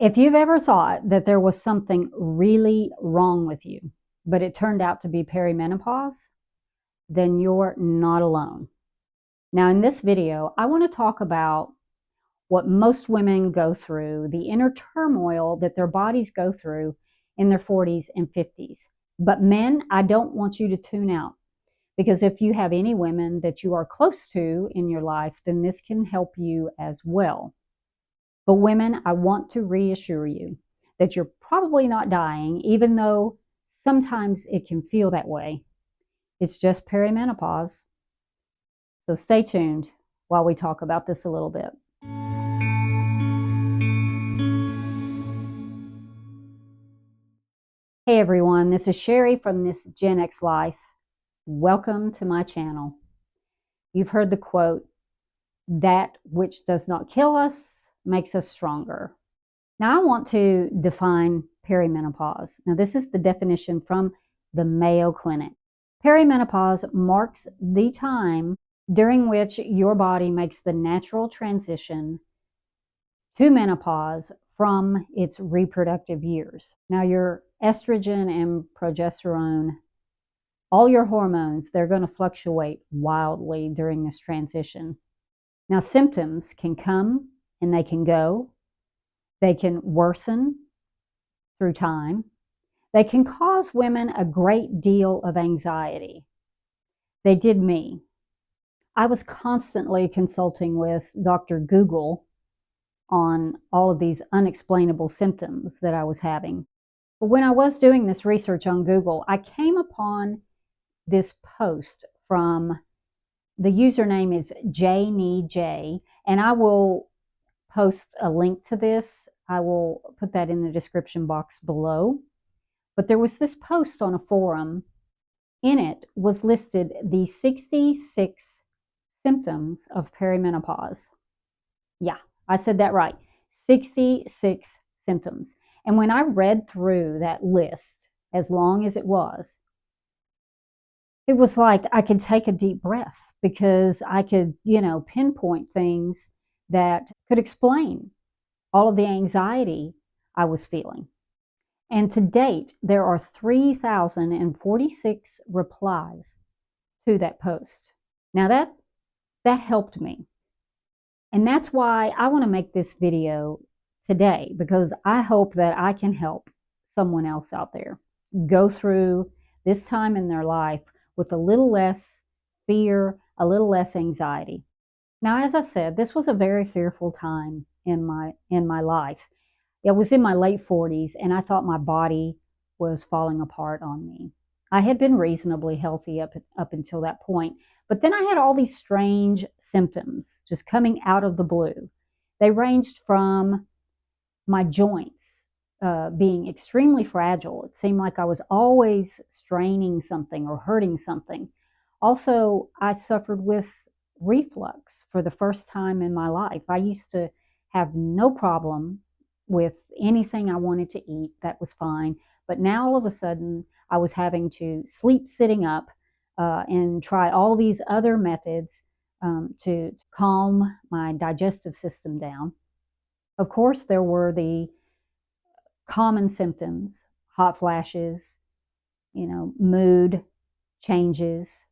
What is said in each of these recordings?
If you've ever thought that there was something really wrong with you, but it turned out to be perimenopause, then you're not alone. Now, in this video, I want to talk about what most women go through, the inner turmoil that their bodies go through in their 40s and 50s. But men, I don't want you to tune out, because if you have any women that you are close to in your life, then this can help you as well. But women, I want to reassure you that you're probably not dying, even though sometimes it can feel that way. It's just perimenopause. So stay tuned while we talk about this a little bit. Hey everyone, this is Sherry from This Gen X Life. Welcome to my channel. You've heard the quote, "That which does not kill us makes us stronger." Now I want to define perimenopause. Now this is the definition from the Mayo Clinic. Perimenopause marks the time during which your body makes the natural transition to menopause from its reproductive years. Now your estrogen and progesterone, all your hormones, they're going to fluctuate wildly during this transition. Now symptoms can come and they can go. They can worsen through time. They can cause women a great deal of anxiety. They did me. I was constantly consulting with Dr. Google on all of these unexplainable symptoms that I was having. But when I was doing this research on Google, I came upon this post from, the username is JNeedJ, and I will post a link to this. I will put that in the description box below. But there was this post on a forum. In it was listed the 66 symptoms of perimenopause. Yeah, I said that right. 66 symptoms. And when I read through that list, as long as it was like I could take a deep breath, because I could, pinpoint things that could explain all of the anxiety I was feeling. And to date, there are 3,046 replies to that post. Now that helped me. And that's why I want to make this video today, because I hope that I can help someone else out there go through this time in their life with a little less fear, a little less anxiety. Now, as I said, this was a very fearful time in my life. It was in my late 40s, and I thought my body was falling apart on me. I had been reasonably healthy up until that point, but then I had all these strange symptoms just coming out of the blue. They ranged from my joints being extremely fragile. It seemed like I was always straining something or hurting something. Also, I suffered with reflux for the first time in my life. I used to have no problem with anything I wanted to eat. That was fine. But now all of a sudden, I was having to sleep sitting up and try all these other methods to calm my digestive system down. Of course, there were the common symptoms, hot flashes, mood changes.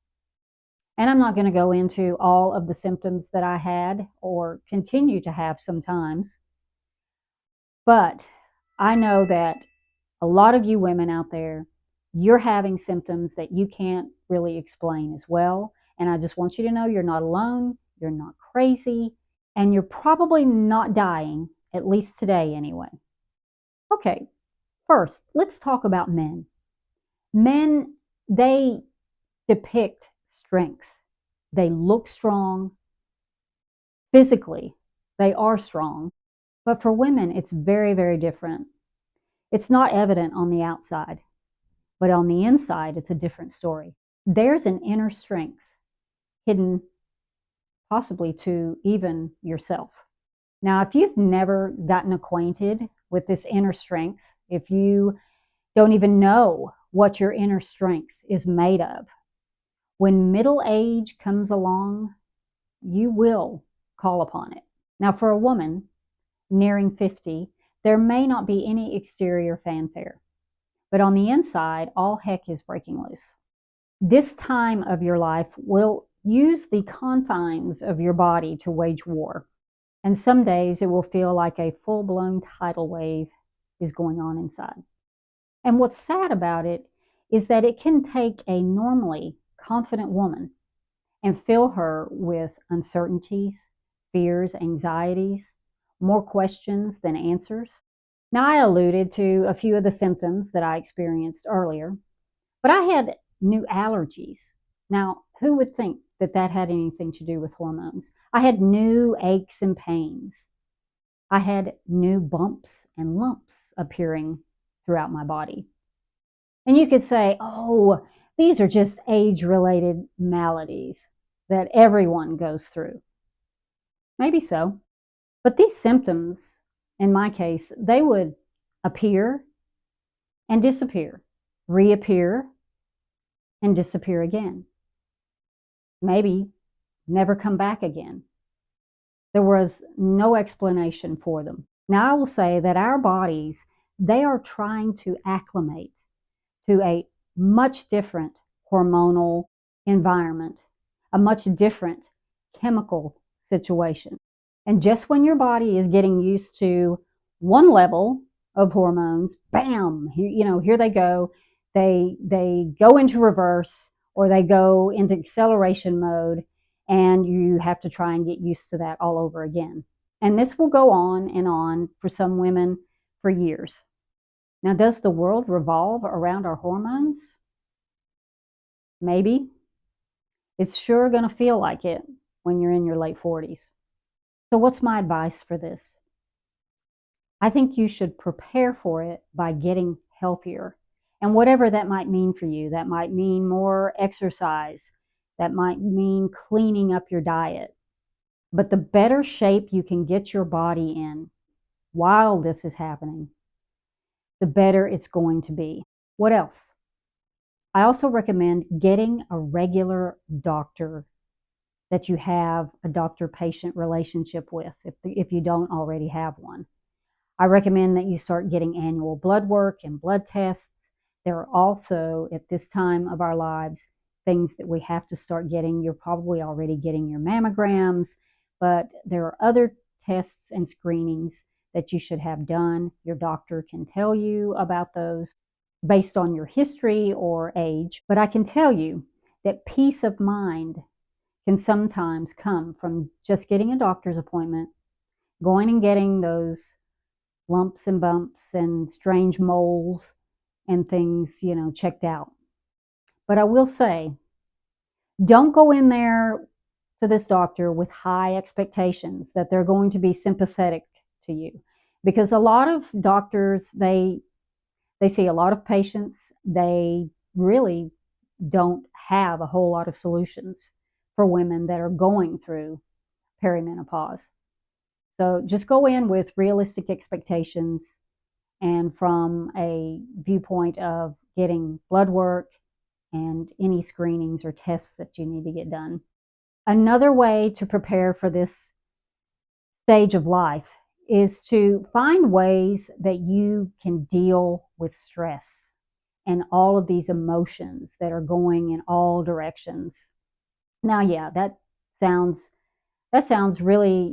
And I'm not going to go into all of the symptoms that I had or continue to have sometimes. But I know that a lot of you women out there, you're having symptoms that you can't really explain as well. And I just want you to know you're not alone, you're not crazy, and you're probably not dying, at least today anyway. Okay, first, let's talk about men. Men, they depict strength. They look strong. Physically, they are strong. But for women, it's very, very different. It's not evident on the outside, but on the inside, it's a different story. There's an inner strength hidden possibly to even yourself. Now, if you've never gotten acquainted with this inner strength, if you don't even know what your inner strength is made of, when middle age comes along, you will call upon it. Now, for a woman nearing 50, There may not be any exterior fanfare, but on the inside, all heck is breaking loose. This time of your life will use the confines of your body to wage war. And some days it will feel like a full-blown tidal wave is going on inside. And what's sad about it is that it can take a normally confident woman and fill her with uncertainties, fears, anxieties, more questions than answers. Now, I alluded to a few of the symptoms that I experienced earlier, but I had new allergies. Now, who would think that that had anything to do with hormones? I had new aches and pains. I had new bumps and lumps appearing throughout my body. And you could say, oh, these are just age-related maladies that everyone goes through. Maybe so. But these symptoms, in my case, they would appear and disappear, reappear and disappear again. Maybe never come back again. There was no explanation for them. Now, I will say that our bodies, they are trying to acclimate to a much different hormonal environment, a much different chemical situation. And just when your body is getting used to one level of hormones, bam, here they go. They go into reverse, or they go into acceleration mode, and you have to try and get used to that all over again. And this will go on and on for some women for years. Now, does the world revolve around our hormones? Maybe. It's sure going to feel like it when you're in your late 40s. So what's my advice for this? I think you should prepare for it by getting healthier. And whatever that might mean for you, that might mean more exercise, that might mean cleaning up your diet. But the better shape you can get your body in while this is happening, the better it's going to be. What else? I also recommend getting a regular doctor that you have a doctor-patient relationship with, if you don't already have one. I recommend that you start getting annual blood work and blood tests. There are also, at this time of our lives, things that we have to start getting. You're probably already getting your mammograms, but there are other tests and screenings that you should have done. Your doctor can tell you about those based on your history or age. But I can tell you that peace of mind can sometimes come from just getting a doctor's appointment, going and getting those lumps and bumps and strange moles and things, checked out. But I will say, don't go in there to this doctor with high expectations that they're going to be sympathetic to you, because a lot of doctors, they see a lot of patients. They really don't have a whole lot of solutions for women that are going through perimenopause. So just go in with realistic expectations and from a viewpoint of getting blood work and any screenings or tests that you need to get done. Another way to prepare for this stage of life is to find ways that you can deal with stress and all of these emotions that are going in all directions. Now, yeah, that sounds really,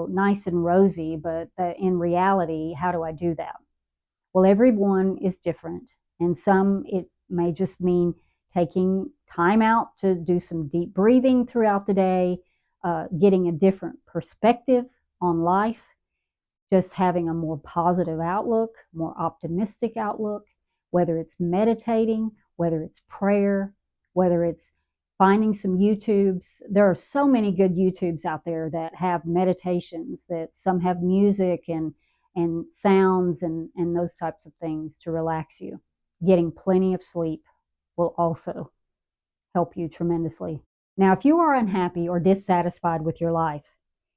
nice and rosy, but in reality, how do I do that? Well, everyone is different, and some it may just mean taking time out to do some deep breathing throughout the day, getting a different perspective on life, just having a more positive outlook, more optimistic outlook, whether it's meditating, whether it's prayer, whether it's finding some YouTubes. There are so many good YouTubes out there that have meditations, that some have music and sounds and those types of things to relax you. Getting plenty of sleep will also help you tremendously. Now, if you are unhappy or dissatisfied with your life,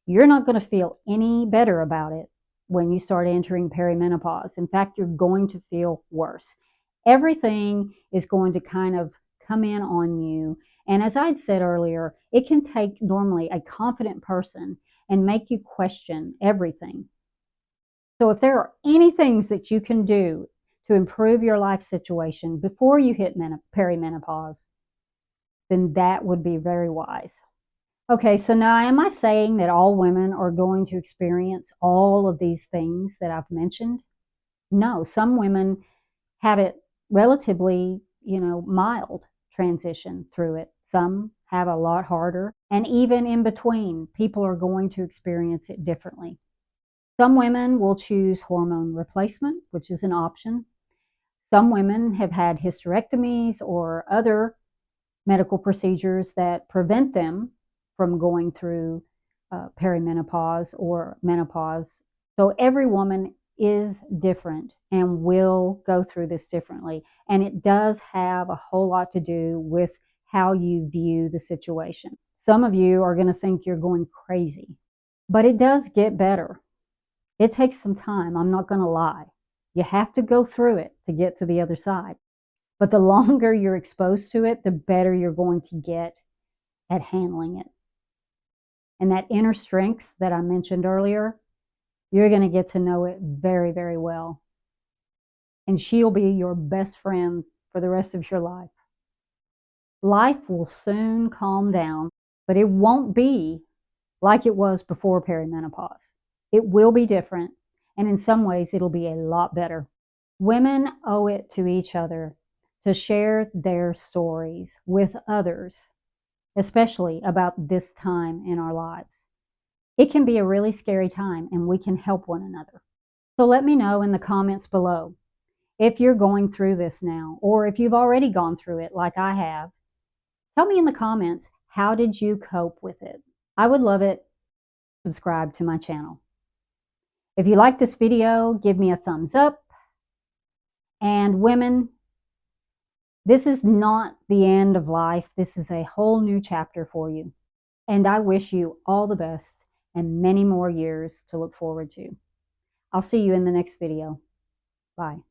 you're not going to feel any better about it when you start entering perimenopause. In fact, you're going to feel worse. Everything is going to kind of come in on you. And as I'd said earlier, it can take normally a confident person and make you question everything. So if there are any things that you can do to improve your life situation before you hit perimenopause, then that would be very wise. Okay, so now am I saying that all women are going to experience all of these things that I've mentioned? No, some women have it relatively, mild transition through it. Some have a lot harder. And even in between, people are going to experience it differently. Some women will choose hormone replacement, which is an option. Some women have had hysterectomies or other medical procedures that prevent them from going through perimenopause or menopause. So every woman is different and will go through this differently. And it does have a whole lot to do with how you view the situation. Some of you are going to think you're going crazy, but it does get better. It takes some time, I'm not going to lie. You have to go through it to get to the other side. But the longer you're exposed to it, the better you're going to get at handling it. And that inner strength that I mentioned earlier, you're going to get to know it very, very well. And she'll be your best friend for the rest of your life. Life will soon calm down, but it won't be like it was before perimenopause. It will be different, and in some ways, it'll be a lot better. Women owe it to each other to share their stories with others, especially about this time in our lives. It can be a really scary time, and we can help one another. So let me know in the comments below if you're going through this now, or if you've already gone through it like I have. Tell me in the comments, how did you cope with it? I would love it. Subscribe to my channel. If you like this video, give me a thumbs up. And women, this is not the end of life. This is a whole new chapter for you. And I wish you all the best and many more years to look forward to. I'll see you in the next video. Bye.